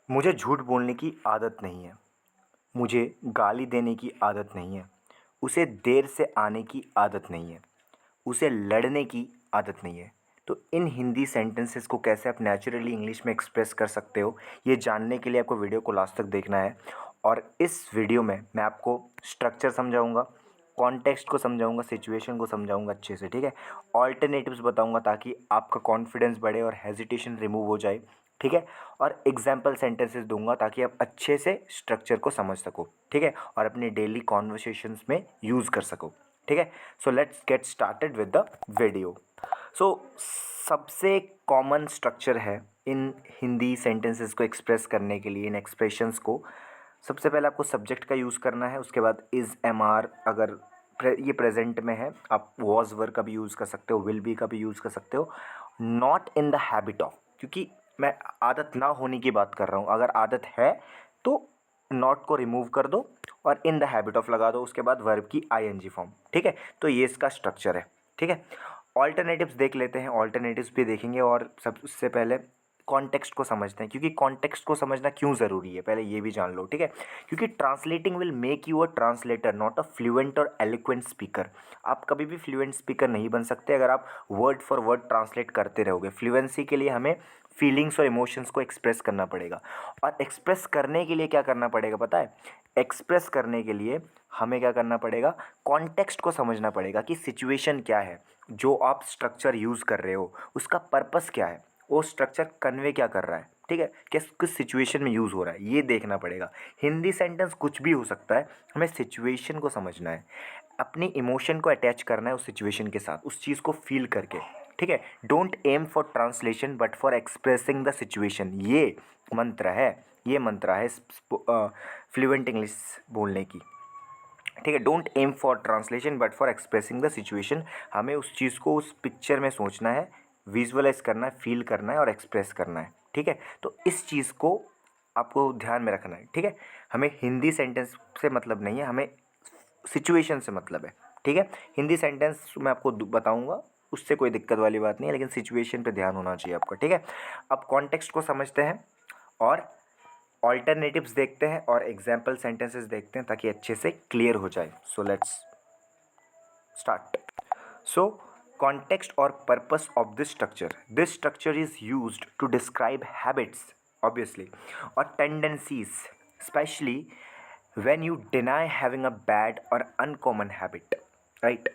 मुझे झूठ बोलने की आदत नहीं है। मुझे गाली देने की आदत नहीं है। उसे देर से आने की आदत नहीं है। उसे लड़ने की आदत नहीं है। तो इन हिंदी सेंटेंसेस को कैसे आप नेचुरली इंग्लिश में एक्सप्रेस कर सकते हो, ये जानने के लिए आपको वीडियो को लास्ट तक देखना है। और इस वीडियो में मैं आपको स्ट्रक्चर समझाऊंगा, कॉन्टेक्स्ट को समझाऊंगा, सिचुएशन को समझाऊंगा अच्छे से, ठीक है। ऑल्टरनेटिव्स बताऊंगा ताकि आपका कॉन्फिडेंस बढ़े और हेजिटेशन रिमूव हो जाए, ठीक है। और एग्जाम्पल सेंटेंसेस दूंगा ताकि आप अच्छे से स्ट्रक्चर को समझ सको, ठीक है, और अपने डेली कॉन्वर्सेशंस में यूज़ कर सको, ठीक है। So let's get started with the video. So सबसे कॉमन स्ट्रक्चर है इन हिंदी सेंटेंसेस को एक्सप्रेस करने के लिए, इन एक्सप्रेशंस को। सबसे पहले आपको सब्जेक्ट का यूज़ करना है, उसके बाद इज़, एम आर, अगर ये प्रेजेंट में है आप वॉज वर्ब का भी यूज़ कर सकते हो, विल बी का भी यूज़ कर सकते हो। Not in the habit of, क्योंकि मैं आदत ना होने की बात कर रहा हूँ। अगर आदत है तो नॉट को रिमूव कर दो और इन द हैबिट ऑफ लगा दो, उसके बाद वर्ब की आईएनजी फॉर्म, ठीक है। तो ये इसका स्ट्रक्चर है, ठीक है। ऑल्टरनेटिव्स देख लेते हैं, ऑल्टरनेटिव्स भी देखेंगे और सबसे पहले कॉन्टेक्स्ट को समझते हैं, क्योंकि कॉन्टेक्स्ट को समझना क्यों ज़रूरी है पहले ये भी जान लो, ठीक है। क्योंकि translating will make you a translator, not a fluent और एलोक्वेंट स्पीकर। आप कभी भी फ्लुएंट स्पीकर नहीं बन सकते अगर आप वर्ड फॉर वर्ड ट्रांसलेट करते रहोगे। फ्लुएंसी के लिए हमें फीलिंग्स और इमोशंस को एक्सप्रेस करना पड़ेगा। और एक्सप्रेस करने के लिए क्या करना पड़ेगा पता है? एक्सप्रेस करने के लिए हमें क्या करना पड़ेगा? कॉन्टेक्स्ट को समझना पड़ेगा कि सिचुएशन क्या है, जो आप स्ट्रक्चर यूज़ कर रहे हो उसका पर्पस क्या है, वो स्ट्रक्चर कन्वे क्या कर रहा है, ठीक है, किस किस सिचुएशन में यूज़ हो रहा है, ये देखना पड़ेगा। हिंदी सेंटेंस कुछ भी हो सकता है, हमें सिचुएशन को समझना है, अपनी इमोशन को अटैच करना है उस सिचुएशन के साथ, उस चीज़ को फील करके, ठीक है। Don't aim for translation but for expressing the situation, ये मंत्र है, ये मंत्र है फ्लुएंट इंग्लिश बोलने की, ठीक है। Don't aim for translation but for expressing the situation. हमें उस चीज़ को उस पिक्चर में सोचना है, विजुअलाइज करना है, फील करना है और एक्सप्रेस करना है, ठीक है। तो इस चीज़ को आपको ध्यान में रखना है, ठीक है। हमें हिंदी सेंटेंस से मतलब नहीं है, हमें सिचुएशन से मतलब है, ठीक है। हिंदी सेंटेंस मैं आपको बताऊंगा, उससे कोई दिक्कत वाली बात नहीं है, लेकिन सिचुएशन पे ध्यान होना चाहिए आपका, ठीक है। अब कॉन्टेक्स्ट को समझते हैं और ऑल्टरनेटिव्स देखते हैं और एग्जाम्पल सेंटेंसेस देखते हैं ताकि अच्छे से क्लियर हो जाए। So let's start. So context or purpose of this structure is used to describe habits, obviously, or tendencies, especially when you deny having a bad or uncommon habit, right?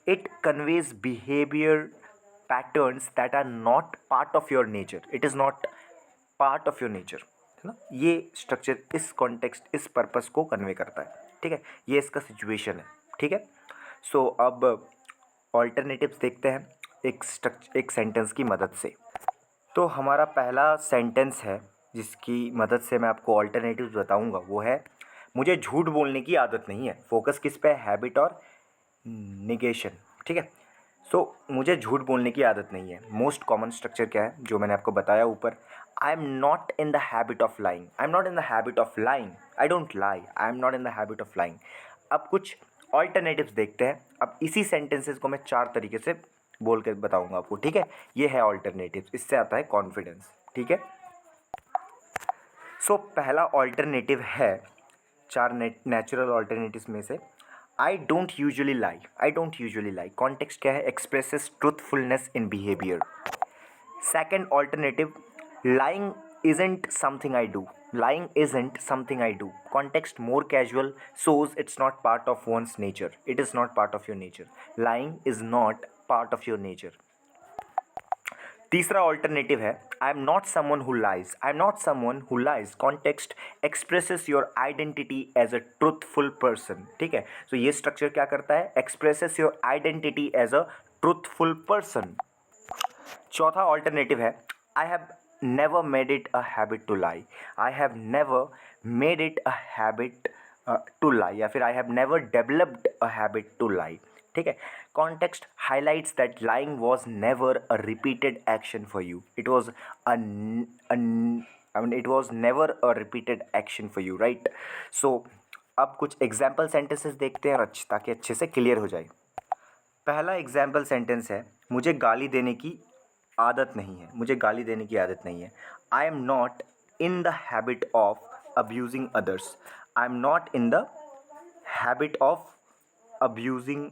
It conveys behavior patterns that are not part of your nature. It is not part of your nature, है ना। ये structure इस context, इस purpose को convey करता है, ठीक है। ये इसका सिचुएशन है, ठीक है। सो अब ऑल्टरनेटिव्स देखते हैं एक सेंटेंस की मदद से। तो हमारा पहला सेंटेंस है जिसकी मदद से मैं आपको ऑल्टरनेटिव्स बताऊंगा, वो है मुझे झूठ बोलने की आदत नहीं है। फोकस किस पे है? हैबिट और निगेशन, ठीक है। सो मुझे झूठ बोलने की आदत नहीं है। मोस्ट कॉमन स्ट्रक्चर क्या है जो मैंने आपको बताया ऊपर? आई am not in the habit of lying. I am not in the habit of lying. I don't lie. I am not in the habit of lying. अब कुछ ऑल्टरनेटिव्स देखते हैं। अब इसी सेंटेंसेस को मैं 4 तरीके से बोल के बताऊंगा आपको, ठीक है। ये है ऑल्टरनेटिव्स, इससे आता है कॉन्फिडेंस, ठीक है। सो पहला ऑल्टरनेटिव है 4 नेचुरल ऑल्टरनेटिव्स में से, आई don't usually lie. I don't usually lie, context क्या है? Expresses truthfulness in behaviour. Second alternative, lying isn't something I do. Lying isn't something I do. Context more casual, shows it's not part of one's nature. It is not part of your nature. Lying is not part of your nature. तीसरा alternative है I am not someone who lies. I am not someone who lies, context expresses your identity as a truthful person, ठीक है। तो ये structure क्या करता है? Expresses your identity as a truthful person. चौथा ऑल्टरनेटिव है I have never made it a habit to lie. I have never made it a habit to lie, या फिर I have never developed a habit to lie, ठीक है। Context highlights that lying was never a repeated action for you. It was I mean it was never a repeated action for you, right. So अब कुछ example sentences देखते हैं और ताकि अच्छे से क्लियर हो जाए। पहला एग्जाम्पल सेंटेंस है मुझे गाली देने की आदत नहीं है। मुझे गाली देने की आदत नहीं है। I am not in the habit of abusing others. I am not in the habit of abusing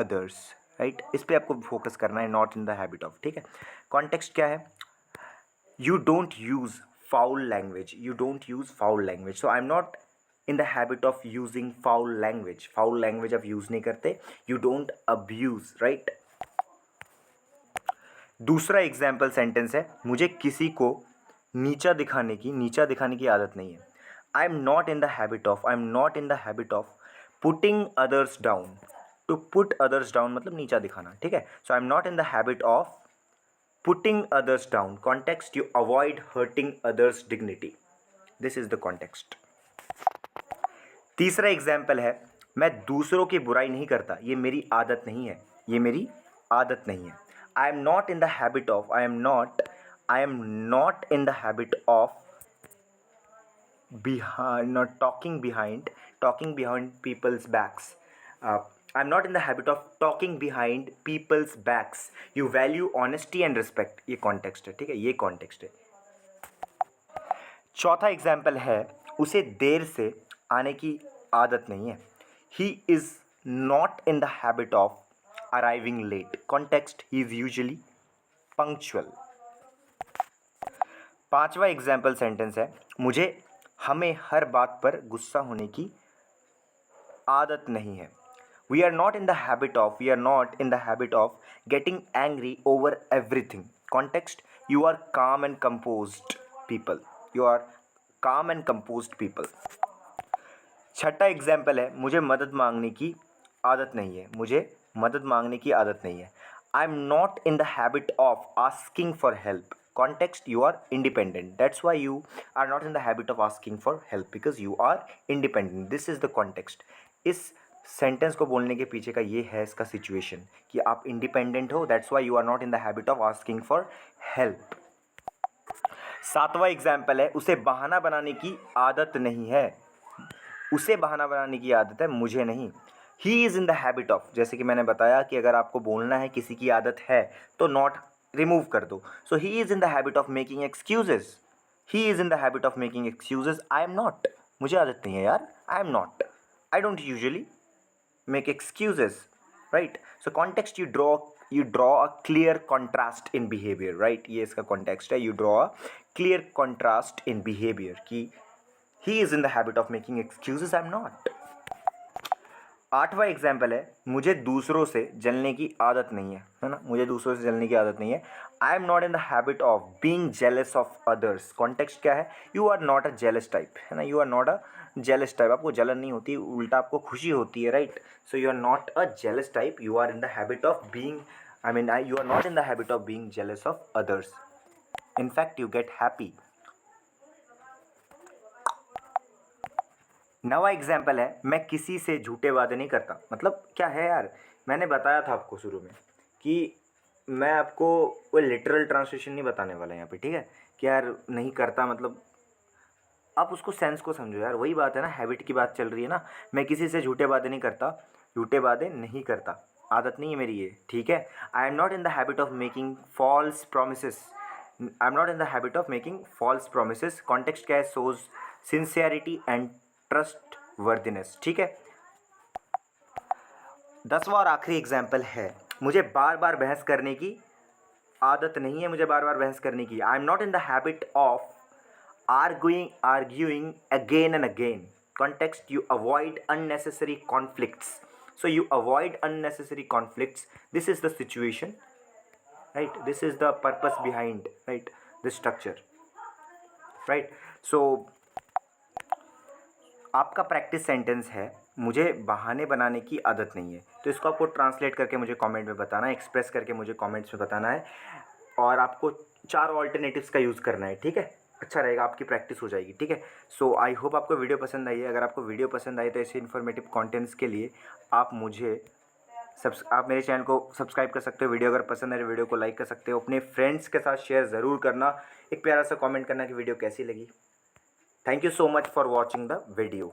others. Right, इस पे आपको फोकस करना है, not in the habit of. ठीक है. कॉन्टेक्स्ट क्या है? You don't use foul language. You don't use foul language. So I'm not in the habit of using foul language. Foul language आप यूज़ नहीं करते. You don't abuse, right? दूसरा example sentence है, मुझे किसी को नीचा दिखाने की आदत नहीं है. I am not in the habit of putting others down. To put others down मतलब नीचा दिखाना. ठीक है. So I am not in the habit of putting others down. Context, you avoid hurting others' dignity. This is the context. तीसरा example है, मैं दूसरों की बुराई नहीं करता, ये मेरी आदत नहीं है. I am not in the habit of talking behind people's backs. I'm not in the habit of talking behind people's backs. You value honesty and respect. ये context है. ठीक है, ये context है. चौथा एग्जाम्पल है, उसे देर से आने की आदत नहीं है. He is not in the habit of arriving late. Context, he is usually punctual. पांचवा एग्जाम्पल सेंटेंस है, मुझे हमें हर बात पर गुस्सा होने की आदत नहीं है. We are not in the habit of getting angry over everything. Context, you are calm and composed people. छठा एग्जाम्पल है, मुझे मदद मांगने की आदत नहीं है. I am not in the habit of asking for help. Context, you are independent. That's why you are not in the habit of asking for help, because you are independent. This is the context. इस sentence को बोलने के पीछे का ये है इसका situation कि आप इंडिपेंडेंट हो. That's why you are not in the habit of asking for help. सातवां एग्जाम्पल है, उसे बहाना बनाने की आदत नहीं है. मुझे नहीं. ही is in the habit of, जैसे कि मैंने बताया कि अगर आपको बोलना है किसी की आदत है तो नॉट रिमूव कर दो. So he is in the habit of making excuses. I am not. मुझे आदत नहीं है यार. I am not. I don't usually make excuses, right? So context, you draw a clear contrast in behavior, right? ये इसका context है. You draw a clear contrast in behavior कि he is in the habit of making excuses, I'm not. आठवां example है, मुझे दूसरों से जलने की आदत नहीं है ना. I am not in the habit of being jealous of others. Context क्या है? You are not a jealous type, है ना. You are not a jealous type. आपको जलन नहीं होती, उल्टा आपको खुशी होती है, right. So you are not a jealous type. You are in the habit of being, you are not in the habit of being jealous of others. In fact, you get happy. नवा example है, मैं किसी से झूठे वादे नहीं करता. मतलब क्या है यार, मैंने बताया था आपको शुरू में कि मैं आपको कोई लिटरल ट्रांसलेशन नहीं बताने वाला यहाँ पे. ठीक है, कि यार नहीं करता मतलब आप उसको सेंस को समझो यार. वही बात है ना, हैबिट की बात चल रही है ना. मैं किसी से झूठे वादे नहीं करता. आदत नहीं है मेरी ये. ठीक है. I am not in the habit of making false promises. Context क्या है? Shows sincerity and trustworthiness. ठीक है. 10वां और आखिरी एग्जाम्पल है, मुझे बार बार बहस करने की आदत नहीं है. I am not in the habit of arguing again and again. Context, you avoid unnecessary conflicts. So you avoid unnecessary conflicts. This is the situation, right? This is the purpose behind, right, this structure, right? So आपका practice sentence है, मुझे बहाने बनाने की आदत नहीं है. तो इसको आपको ट्रांसलेट करके मुझे कमेंट में बताना है, एक्सप्रेस करके मुझे कमेंट्स में बताना है, और आपको 4 ऑल्टरनेटिव्स का यूज़ करना है. ठीक है. अच्छा रहेगा, आपकी प्रैक्टिस हो जाएगी. ठीक है. सो आई होप आपको वीडियो पसंद आई है. अगर आपको वीडियो पसंद आई तो ऐसे इन्फॉर्मेटिव कंटेंट्स के लिए आप मेरे चैनल को सब्सक्राइब कर सकते हो. वीडियो अगर पसंद है वीडियो को लाइक कर सकते हो. अपने फ्रेंड्स के साथ शेयर ज़रूर करना. एक प्यारा सा कमेंट करना कि वीडियो कैसी लगी. Thank you so much for watching the video.